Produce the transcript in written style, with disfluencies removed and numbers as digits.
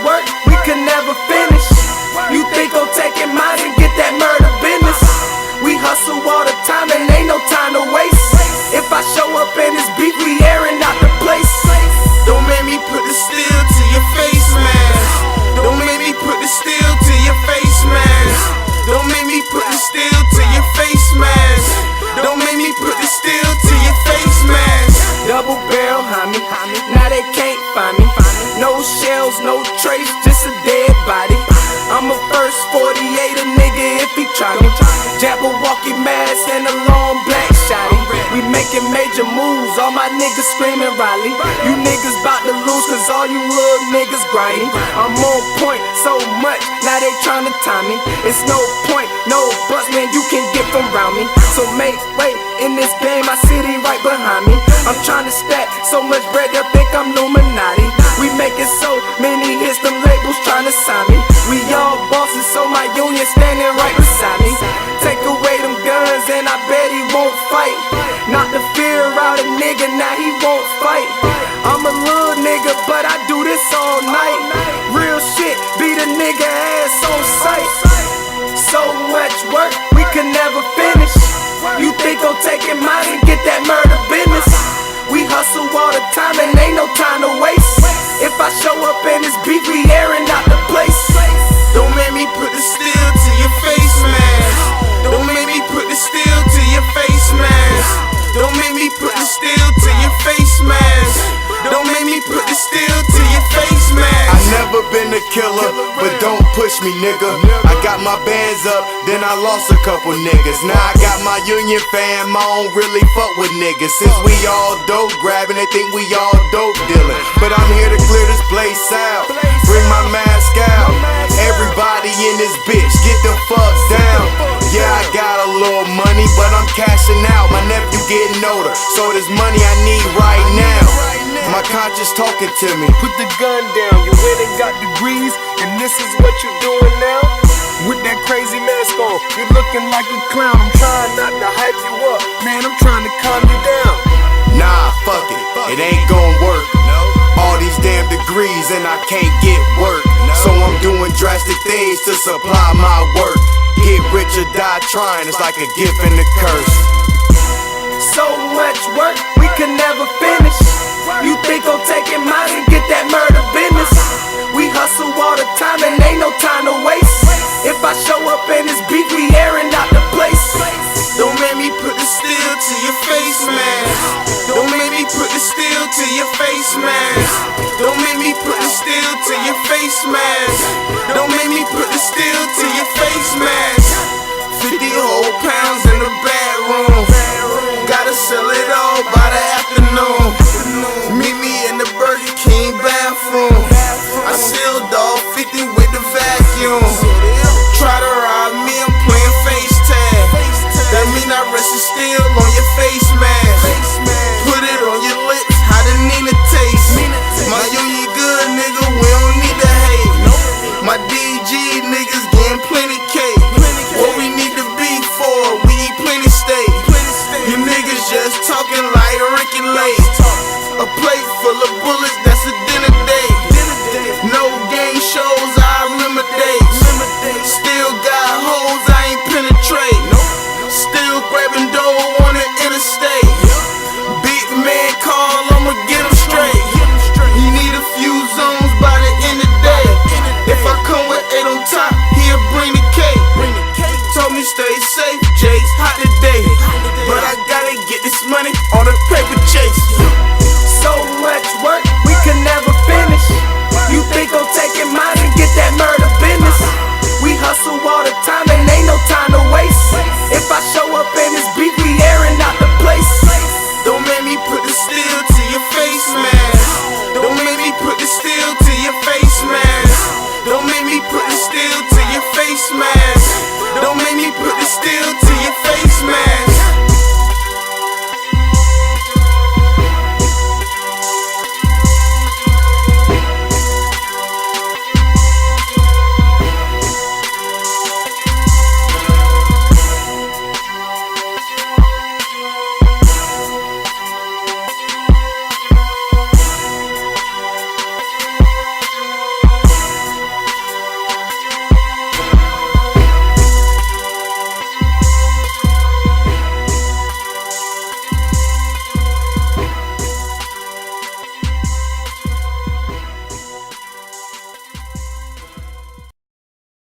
work, we could never finish. You think I'm taking mine and get that murder business? We hustle all the time and ain't no time to waste. If I show up in this beef, we airing out the place. Don't make me put the steel to your face, man. Don't make me put the steel to your face, man. Don't make me put the steel to your face, man. Don't make me put the steel to your face, man. Double barrel, homie, now they can't find me. No shells, no trace, just a dead body. I'm a first 48 a nigga if he try me. Jabberwocky mask and a long black shotty. We making major moves, all my niggas screaming Riley. You niggas bout to lose cause all you little niggas grimy. I'm on point so much, now they tryna time me. It's no point, no buts, man, you can get from round me. So make way in this game, my city right behind me. I'm tryna stack so much bread, they'll think I'm Illuminati. We making so many hits, them labels tryna sign me. We all bosses, so my union standing right beside me. Take away them guns and I bet he won't fight. Knock the fear out a nigga, now he won't fight. I'm a little nigga, but I do this all night. Real shit, beat a nigga ass on sight. So much work, we could never finish. You think I'm taking mine and get that murder business? We hustle all the time and ain't no time to waste. If I show up in this beef, we airing out the place. Don't make me put the steel to your face, man. Don't make me put the steel to your face, man. Don't make me put the steel to your face, man. Don't make me put the steel to your face, man. I never been a killer, but don't push me, nigga. I got my bands up, then I lost a couple niggas. Now I got my union fam, I don't really fuck with niggas. Since we all dope grabbing, they think we all dope dealing. But I'm here to clear this place out, bring my mask out. Everybody in this bitch, get the fuck down. Yeah, I got a little money, but I'm cashing out. My nephew getting older, so there's money I need right now. My conscience talking to me. Put the gun down, you went and got degrees, and this is what you doing now? With that crazy mask on, you looking like a clown. I'm trying not to hype you up, man, I'm trying to calm you down. Nah, fuck it ain't gon' work. All these damn degrees and I can't get work. So I'm doing drastic things to supply my work. Get rich or die trying, it's like a gift and a curse. So much work, we could never finish. You think I'm taking mine and get that murder business? We hustle all the time and ain't no time to waste. If I show up in this beef, we airing out the place. Don't make me put the steel to your face, man. Don't make me put the steel to your face, man. Don't make me put the steel to your face, man. Don't make me put the steel to your face, man. 50 whole pounds in the bedroom. Gotta sell it all by the afternoon. Meet me in the Burger King bathroom. I sealed off 50 with the vacuum. Try to rob me, I'm playing face tag. That mean I rest it still on your face, man. Put it on your lips, how the Nina taste. My union good, nigga, we don't need to hate. My DG niggas getting plenty cake. What we need to be for, we eat plenty steak. You niggas just talking like Ricky Lake. A plate full of bullets, that's a dinner date. No game shows, I remember dates. Still got hoes, I ain't penetrate. Still grabbing dough on the interstate. Big man call, I'ma get him straight. He need a few zones by the end of the day. If I come with 8 on top, he'll bring the cake. Told me stay safe, Jake's hot today. But I gotta get this money on a paper chase. So much work, we could never finish. You think I'm taking mine and get that murder business? We hustle all the time and ain't no time to waste. If I show up in this beef, we airing out the place. Don't make me put the steel to your face, man. Don't make me put the steel